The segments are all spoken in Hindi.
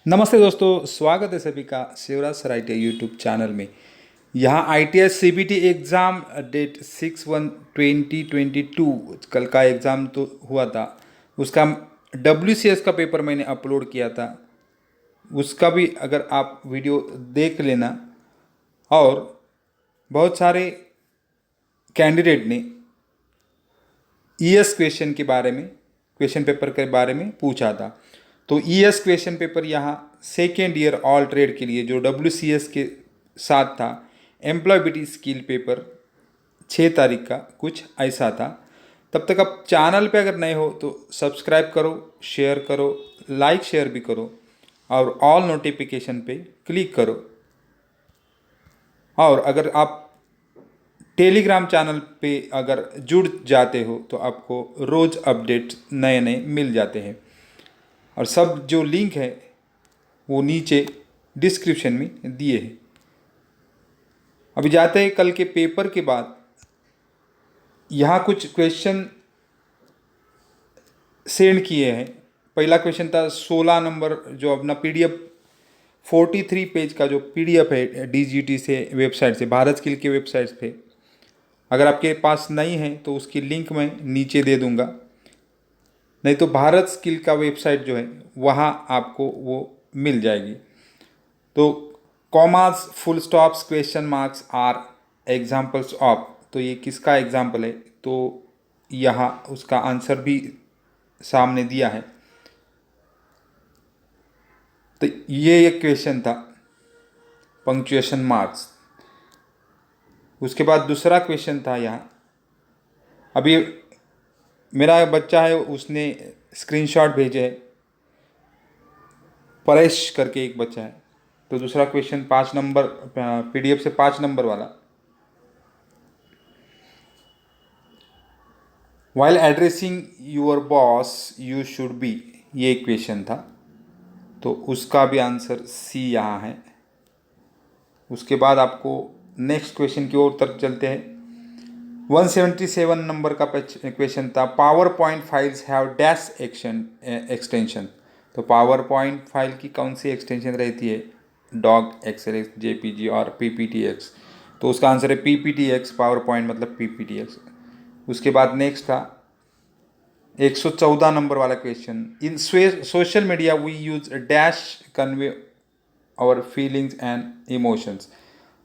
नमस्ते दोस्तों, स्वागत है सभी का Shivraj sir I YouTube channel में। यहाँ ITS CBT एग्ज़ाम डेट 6/1/2022 कल का एग्ज़ाम तो हुआ था। उसका WCS का पेपर मैंने अपलोड किया था, उसका भी अगर आप वीडियो देख लेना। और बहुत सारे कैंडिडेट ने ES क्वेश्चन के बारे में, क्वेश्चन पेपर के बारे में पूछा था। तो ES क्वेश्चन पेपर यहाँ सेकेंड ईयर ऑल ट्रेड के लिए जो WCS के साथ था, एम्प्लॉयबिलिटी स्किल पेपर 6 तारीख का कुछ ऐसा था। तब तक आप चैनल पे अगर नए हो तो सब्सक्राइब करो, शेयर करो, लाइक शेयर भी करो और ऑल नोटिफिकेशन पे क्लिक करो। और अगर आप टेलीग्राम चैनल पे अगर जुड़ जाते हो तो आपको रोज़ अपडेट नए नए मिल जाते हैं। और सब जो लिंक है वो नीचे डिस्क्रिप्शन में दिए हैं। अभी जाते हैं कल के पेपर के बाद। यहाँ कुछ क्वेश्चन सेंड किए हैं। पहला क्वेश्चन था 16 नंबर, जो अपना PDF 43 पेज का जो PDF है DGT से वेबसाइट से, भारत स्किल के वेबसाइट पे। अगर आपके पास नहीं है तो उसकी लिंक मैं नीचे दे दूंगा, नहीं तो भारत स्किल का वेबसाइट जो है वहाँ आपको वो मिल जाएगी। तो commas, full stops, question marks are examples of, तो ये किसका एग्जाम्पल है? तो यहाँ उसका आंसर भी सामने दिया है। तो ये एक क्वेश्चन था, पंक्चुएशन मार्क्स। उसके बाद दूसरा क्वेश्चन था यहाँ, अभी मेरा बच्चा है उसने स्क्रीनशॉट भेजे है, परेश करके एक बच्चा है। तो दूसरा क्वेश्चन 5 नंबर PDF से 5 नंबर वाला, while addressing your boss you should be, ये क्वेश्चन था। तो उसका भी आंसर C यहाँ है। उसके बाद आपको नेक्स्ट क्वेश्चन की ओर तरफ चलते हैं। 177 नंबर का क्वेश्चन था, PowerPoint files have dash extension. तो पावर पॉइंट फाइल की कौन सी एक्सटेंशन रहती है? डॉग, XLX, JPG और PPTX। तो उसका आंसर है PPTX, पावर पॉइंट मतलब PPTX। उसके बाद नेक्स्ट था 114 नंबर वाला question, in social media we use dash convey our feelings and emotions.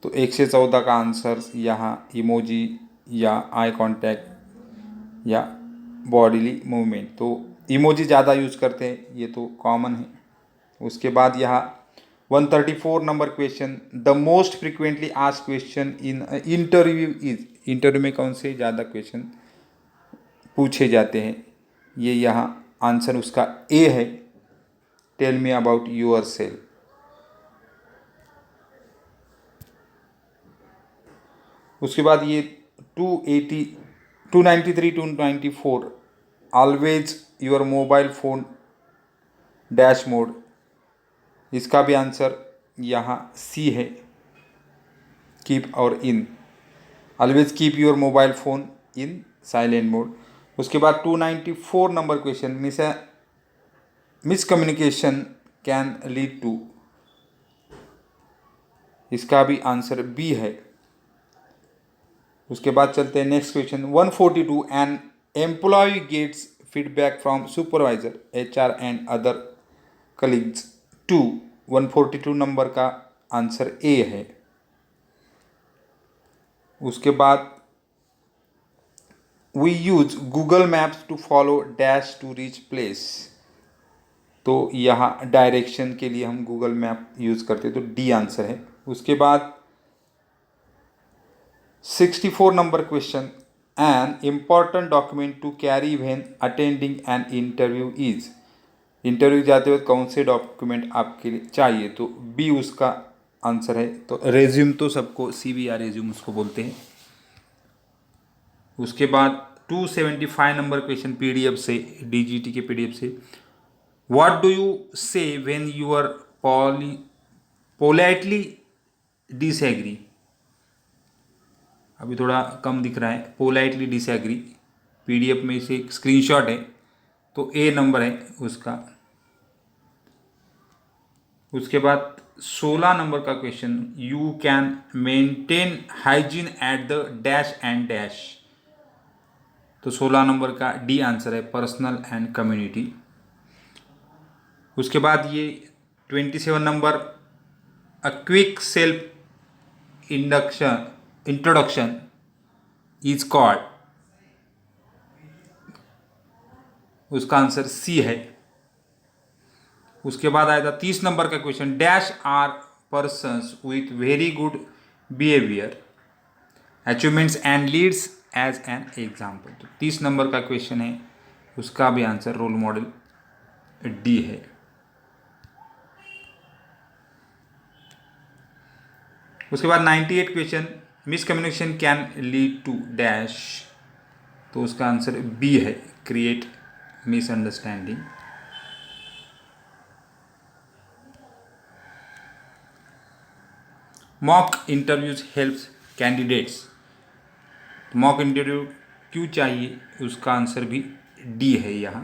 तो 114 का आंसर यहाँ इमोजी या आई कांटेक्ट या बॉडीली मूवमेंट। तो इमोजी ज़्यादा यूज करते हैं, ये तो कॉमन है। उसके बाद यहाँ 134 number question, the most frequently asked question in interview is, interview में कौन से ज़्यादा क्वेश्चन पूछे जाते हैं? ये यहाँ आंसर उसका A है, tell me about yourself. उसके बाद ये 280 293 294, always your mobile phone dash mode, इसका भी आंसर यहाँ C है, कीप और in, always keep your mobile phone in silent mode. उसके बाद 294 number question, miscommunication can lead to, इसका भी आंसर B है। उसके बाद चलते हैं next question 142, an employee gets feedback from supervisor HR and other colleagues to. 142 number का आंसर A है। उसके बाद we use Google Maps to follow dash to reach place. तो यहाँ डायरेक्शन के लिए हम गूगल मैप यूज़ करते हैं, तो D आंसर है। उसके बाद 64 number question, an important document to carry when attending an interview is, interview जाते हुए कौन से डॉक्यूमेंट आपके लिए चाहिए? तो B उसका आंसर है। तो रेज्यूम तो सबको CV या रेज्यूम उसको बोलते हैं। उसके बाद 275 नंबर क्वेश्चन PDF से, DGT के PDF से, what do you say when you are politely disagree. अभी थोड़ा कम दिख रहा है, पोलाइटली डिसएग्री, PDF में से स्क्रीनशॉट है, तो A नंबर है उसका। उसके बाद 16 नंबर का question, you can maintain hygiene at the dash and dash. तो 16 नंबर का डी आंसर है, पर्सनल एंड कम्युनिटी। उसके बाद ये 27 number, a quick self introduction is called. उसका आंसर सी है। उसके बाद आएगा 30 नंबर का question, dash are persons with very good behaviour achievements and leads as an example. तो 30 नंबर का क्वेश्चन है, उसका भी आंसर रोल मॉडल डी है। उसके बाद 98 question, miscommunication can lead to dash. तो उसका आंसर बी है, create misunderstanding. Mock interviews helps candidates. Mock interview क्यों चाहिए, उसका आंसर भी डी है यहाँ।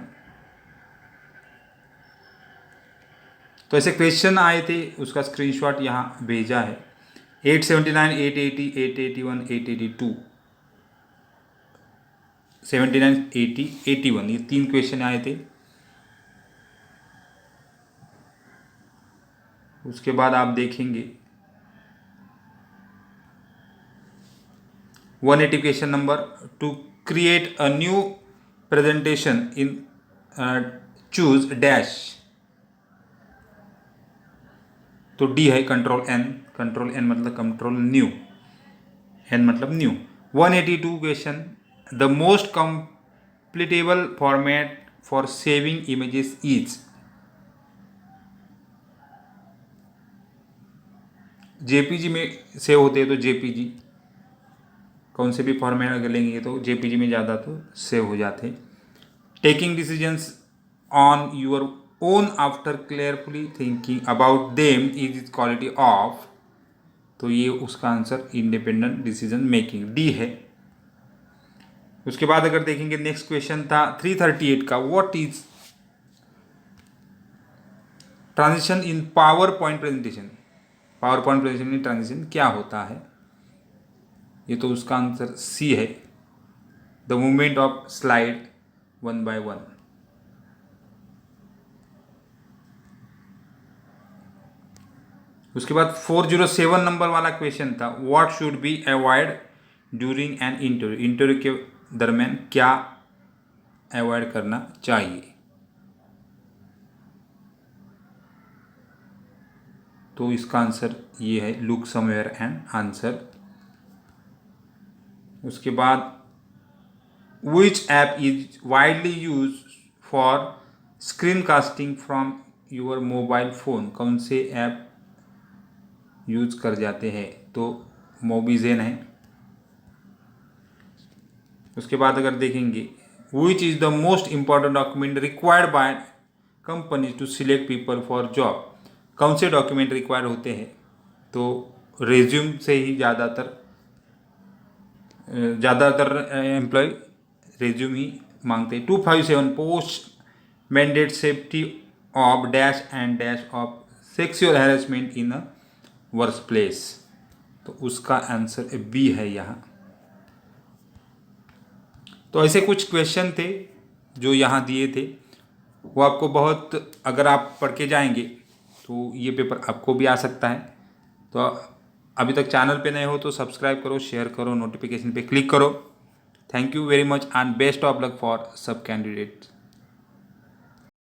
तो ऐसे क्वेश्चन आए थे, उसका स्क्रीनशॉट यहाँ भेजा है। 879, 880, 881, 882, 79, 80, 81, ये 3 क्वेश्चन आए थे। उसके बाद आप देखेंगे 180 question number, to create a new presentation in choose dash. तो डी है, कंट्रोल एन। कंट्रोल एन मतलब कंट्रोल न्यू, एन मतलब new. 182 question, the most compatible format for saving images is. JPG में सेव होते हैं तो जेपीजी, कौन से भी फॉर्मेट अगर लेंगे तो जेपीजी में ज़्यादा तो सेव हो जाते हैं। Taking decisions on your own after carefully thinking about them is quality of. तो ये उसका answer independent decision making, D है। उसके बाद अगर देखेंगे नेक्स्ट क्वेश्चन था 338 का, what is transition in power point presentation. Power point presentation में ट्रांजिशन क्या होता है, ये तो उसका आंसर सी है, the movement of slide 1 by 1। उसके बाद 407 नंबर वाला क्वेश्चन था, what should be avoid during an interview. Interview के दरमियान क्या अवॉइड करना चाहिए। तो इसका आंसर ये है, लुक समवेयर एंड आंसर। उसके बाद which app is widely use for screen casting from your mobile phone. कौन से ऐप यूज कर जाते हैं, तो मोबीजेन है। उसके बाद अगर देखेंगे which is the most important document required by company to select people for job. कौन से डॉक्यूमेंट रिक्वायर्ड होते हैं, तो रेज्यूम से ही ज़्यादातर एम्प्लॉय रेज्यूम ही मांगते हैं। 257 post mandate safety of dash and dash of sexual harassment in a work place. तो उसका आंसर बी है यहाँ। तो ऐसे कुछ क्वेश्चन थे जो यहाँ दिए थे, वो आपको बहुत, अगर आप पढ़ के जाएंगे तो ये पेपर आपको भी आ सकता है। तो अभी तक चैनल पे नए हो तो सब्सक्राइब करो, शेयर करो, नोटिफिकेशन पे क्लिक करो। Thank you very much and best of luck for सब कैंडिडेट्स।